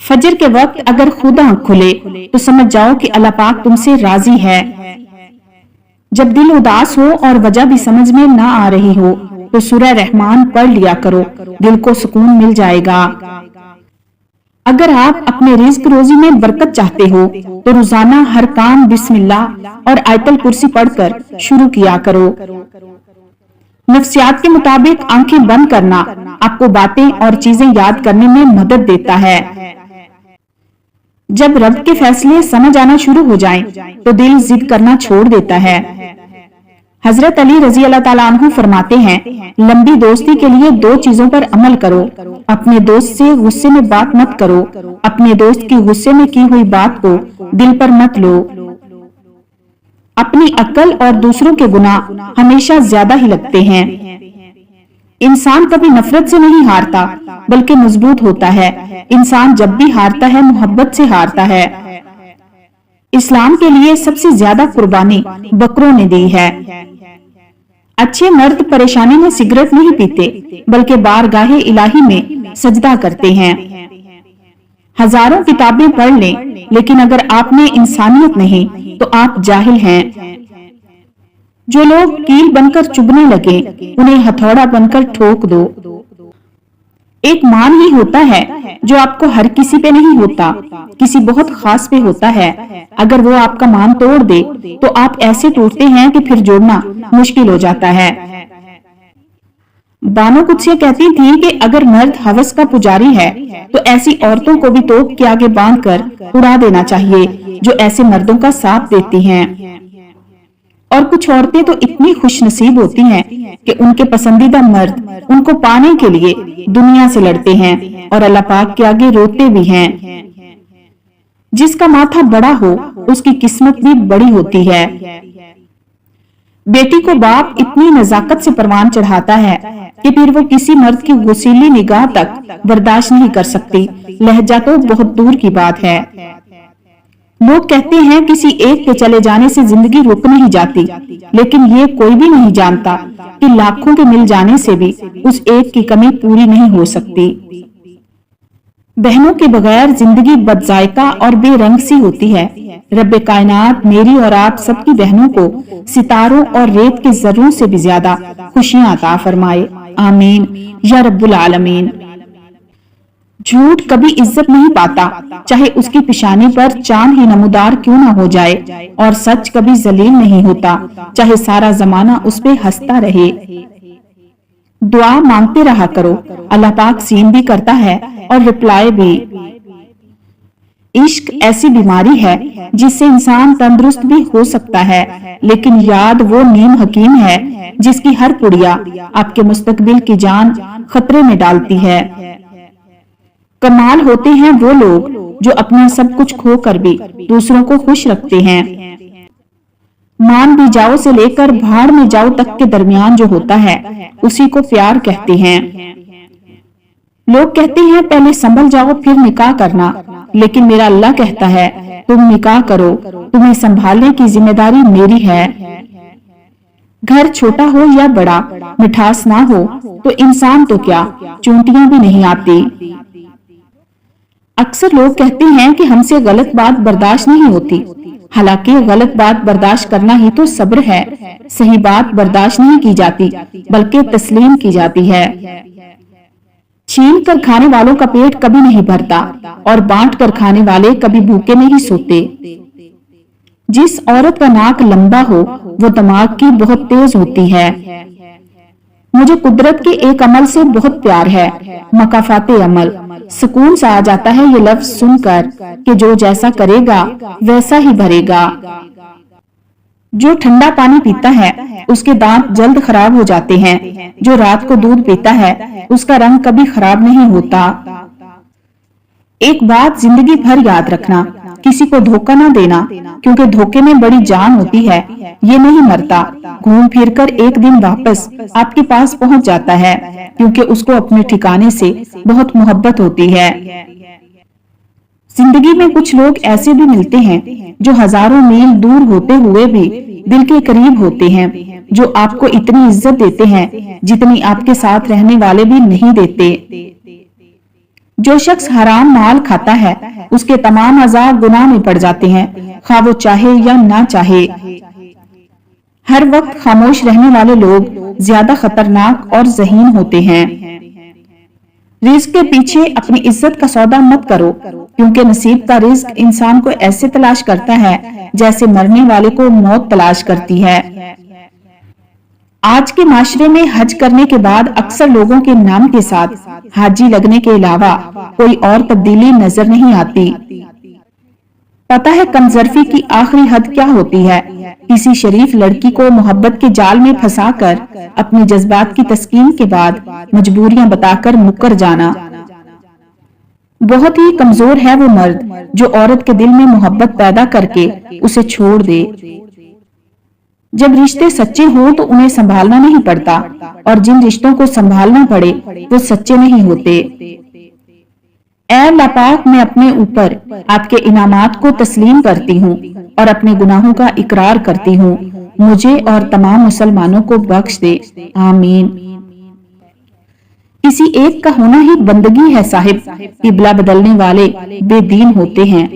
फजर के वक्त अगर खुद आंख खुले तो समझ जाओ कि अल्लाह पाक तुमसे राजी है। जब दिल उदास हो और वजह भी समझ में ना आ रही हो तो सूरह रहमान पढ़ लिया करो, दिल को सुकून मिल जाएगा। अगर आप अपने रिज्क रोजी में बरकत चाहते हो तो रोजाना हर काम बिस्मिल्लाह और आयतल कुर्सी पढ़कर शुरू किया करो। नफ्सियात के मुताबिक आंखें बंद करना आपको बातें और चीजें याद करने में मदद देता है। जब रब के फैसले समझ आना शुरू हो जाएं, तो दिल जिद करना छोड़ देता है। हजरत अली रजी अल्लाह ताला अन्हु फरमाते हैं, लंबी दोस्ती के लिए दो चीजों पर अमल करो। अपने दोस्त से गुस्से में बात मत करो, अपने दोस्त की गुस्से में की हुई बात को दिल पर मत लो। अपनी अक्ल और दूसरों के गुनाह हमेशा ज्यादा ही लगते हैं। इंसान कभी नफरत से नहीं हारता बल्कि मजबूत होता है। इंसान जब भी हारता है मोहब्बत से हारता है। इस्लाम के लिए सबसे ज्यादा कुर्बानी बकरों ने दी है। अच्छे मर्द परेशानी में सिगरेट नहीं पीते बल्कि बारगाहे इलाही में सजदा करते हैं। हजारों किताबें पढ़ लें लेकिन अगर आप में इंसानियत नहीं तो आप जाहिल हैं। जो लोग कील बनकर चुभने लगे उन्हें हथौड़ा बनकर ठोक दो। एक मान ही होता है जो आपको हर किसी पे नहीं होता, किसी बहुत खास पे होता है। अगर वो आपका मान तोड़ दे तो आप ऐसे टूटते हैं कि फिर जोड़ना मुश्किल हो जाता है। बानो कुत्सिया कहती थी कि अगर मर्द हवस का पुजारी है तो ऐसी औरतों को भी तोप के आगे बांधकर उड़ा देना चाहिए जो ऐसे मर्दों का साथ देती हैं। और कुछ औरतें तो इतनी खुशनसीब होती हैं कि उनके पसंदीदा मर्द उनको पाने के लिए दुनिया से लड़ते हैं और अल्लाह पाक के आगे रोते भी हैं। जिसका माथा बड़ा हो उसकी किस्मत भी बड़ी होती है। बेटी को बाप इतनी नजाकत से परवान चढ़ाता है कि फिर वो किसी मर्द की गुस्सीली निगाह तक बर्दाश्त नहीं कर सकती, लहजा तो बहुत दूर की बात है। लोग कहते हैं किसी एक के चले जाने से जिंदगी रुक नहीं जाती, लेकिन ये कोई भी नहीं जानता कि लाखों के मिल जाने से भी उस एक की कमी पूरी नहीं हो सकती। बहनों के बगैर जिंदगी बदजायका और बेरंग सी होती है। रब्बे कायनात मेरी और आप सबकी बहनों को सितारों और रेत के जर्रों से भी ज्यादा खुशियां अता फरमाए, आमीन या रब्बुल आलमीन। झूठ कभी इज्जत नहीं पाता, चाहे उसकी पिशानी पर चांद ही नमूदार क्यों ना हो जाए, और सच कभी जलील नहीं होता, चाहे सारा जमाना उस पे हंसता रहे। दुआ मांगते रहा करो, अल्लाह पाक सीन भी करता है और रिप्लाई भी। इश्क ऐसी बीमारी है जिससे इंसान तंदुरुस्त भी हो सकता है, लेकिन याद वो नीम हकीम है जिसकी हर पुड़िया आपके मुस्तकबिल की जान खतरे में डालती है। कमाल होते हैं वो लोग जो अपना सब कुछ खोकर भी दूसरों को खुश रखते हैं। मान भी जाओ से लेकर भाड़ में जाओ तक के दरमियान जो होता है उसी को प्यार कहते हैं। लोग कहते हैं पहले संभल जाओ फिर निकाह करना, लेकिन मेरा अल्लाह कहता है तुम निकाह करो, तुम्हें संभालने की जिम्मेदारी मेरी है। घर छोटा हो या बड़ा, मिठास ना हो तो इंसान तो क्या चूंटियां भी नहीं आती। अक्सर लोग कहते हैं कि हमसे गलत बात बर्दाश्त नहीं होती, हालांकि गलत बात बर्दाश्त करना ही तो सब्र है। सही बात बर्दाश्त नहीं की जाती बल्कि तस्लीम की जाती है। छीन कर खाने वालों का पेट कभी नहीं भरता और बांट कर खाने वाले कभी भूखे नहीं सोते। जिस औरत का नाक लंबा हो वो दिमाग की बहुत तेज होती है। मुझे कुदरत के एक अमल से बहुत प्यार है, मकाफाते अमल। सुकून सा आ जाता है ये लफ्ज सुनकर कि जो जैसा करेगा वैसा ही भरेगा। जो ठंडा पानी पीता है उसके दांत जल्द खराब हो जाते हैं, जो रात को दूध पीता है उसका रंग कभी खराब नहीं होता। एक बात जिंदगी भर याद रखना, किसी को धोखा ना देना, क्योंकि धोखे में बड़ी जान होती है। ये नहीं मरता, घूम फिर कर एक दिन वापस आपके पास पहुंच जाता है, क्योंकि उसको अपने ठिकाने से बहुत मोहब्बत होती है। जिंदगी में कुछ लोग ऐसे भी मिलते हैं जो हजारों मील दूर होते हुए भी दिल के करीब होते हैं, जो आपको इतनी इज्जत देते हैं जितनी आपके साथ रहने वाले भी नहीं देते। جو شخص حرام مال کھاتا ہے اس کے تمام اعضاء گناہ میں پڑ جاتے ہیں، خواہ وہ چاہے یا نہ چاہے۔ ہر وقت خاموش رہنے والے لوگ زیادہ خطرناک اور ذہین ہوتے ہیں۔ رزق کے پیچھے اپنی عزت کا سودا مت کرو، کیونکہ نصیب کا رزق انسان کو ایسے تلاش کرتا ہے جیسے مرنے والے کو موت تلاش کرتی ہے۔ آج کے معاشرے میں حج کرنے کے بعد اکثر لوگوں کے نام کے ساتھ حاجی لگنے کے علاوہ کوئی اور تبدیلی نظر نہیں آتی۔ پتہ ہے کمظرفی کی آخری حد کیا ہوتی ہے؟ کسی شریف لڑکی کو محبت کے جال میں پھنسا کر اپنے جذبات کی تسکین کے بعد مجبوریاں بتا کر مکر جانا۔ بہت ہی کمزور ہے وہ مرد جو عورت کے دل میں محبت پیدا کر کے اسے چھوڑ دے۔ جب رشتے سچے ہوں تو انہیں سنبھالنا نہیں پڑتا، اور جن رشتوں کو سنبھالنا پڑے وہ سچے نہیں ہوتے۔ اے اللہ پاک، میں اپنے اوپر آپ کے انعامات کو تسلیم کرتی ہوں اور اپنے گناہوں کا اقرار کرتی ہوں، مجھے اور تمام مسلمانوں کو بخش دے، آمین۔ کسی ایک کا ہونا ہی بندگی ہے صاحب، قبلہ بدلنے والے بے دین ہوتے ہیں۔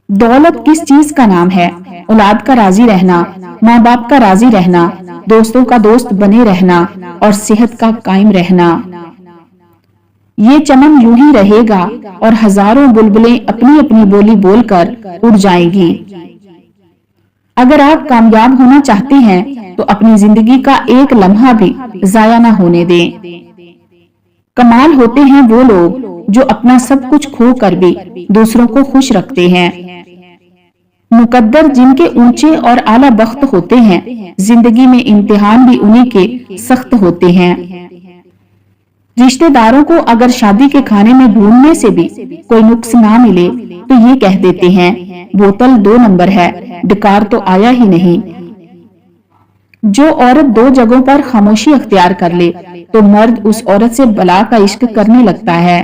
دولت کس چیز کا نام ہے؟ اولاد کا راضی رہنا، ماں باپ کا راضی رہنا، دوستوں کا دوست بنے رہنا اور صحت کا قائم رہنا۔ یہ چمن یوں ہی رہے گا اور ہزاروں بلبلیں اپنی اپنی بولی بول کر اڑ جائیں گی۔ اگر آپ کامیاب ہونا چاہتے ہیں تو اپنی زندگی کا ایک لمحہ بھی ضائع نہ ہونے دیں۔ کمال ہوتے ہیں وہ لوگ جو اپنا سب کچھ کھو کر بھی دوسروں کو خوش رکھتے ہیں۔ مقدر جن کے اونچے اور اعلیٰ بخت ہوتے ہیں، زندگی میں امتحان بھی انہی کے سخت ہوتے ہیں۔ رشتہ داروں کو اگر شادی کے کھانے میں ڈھونڈنے سے بھی کوئی نقص نہ ملے تو یہ کہہ دیتے ہیں بوتل 2 نمبر ہے، ڈکار تو آیا ہی نہیں۔ جو عورت 2 جگہوں پر خاموشی اختیار کر لے تو مرد اس عورت سے بلا کا عشق کرنے لگتا ہے،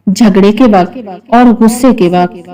جھگڑے کے وقت اور غصے کے وقت۔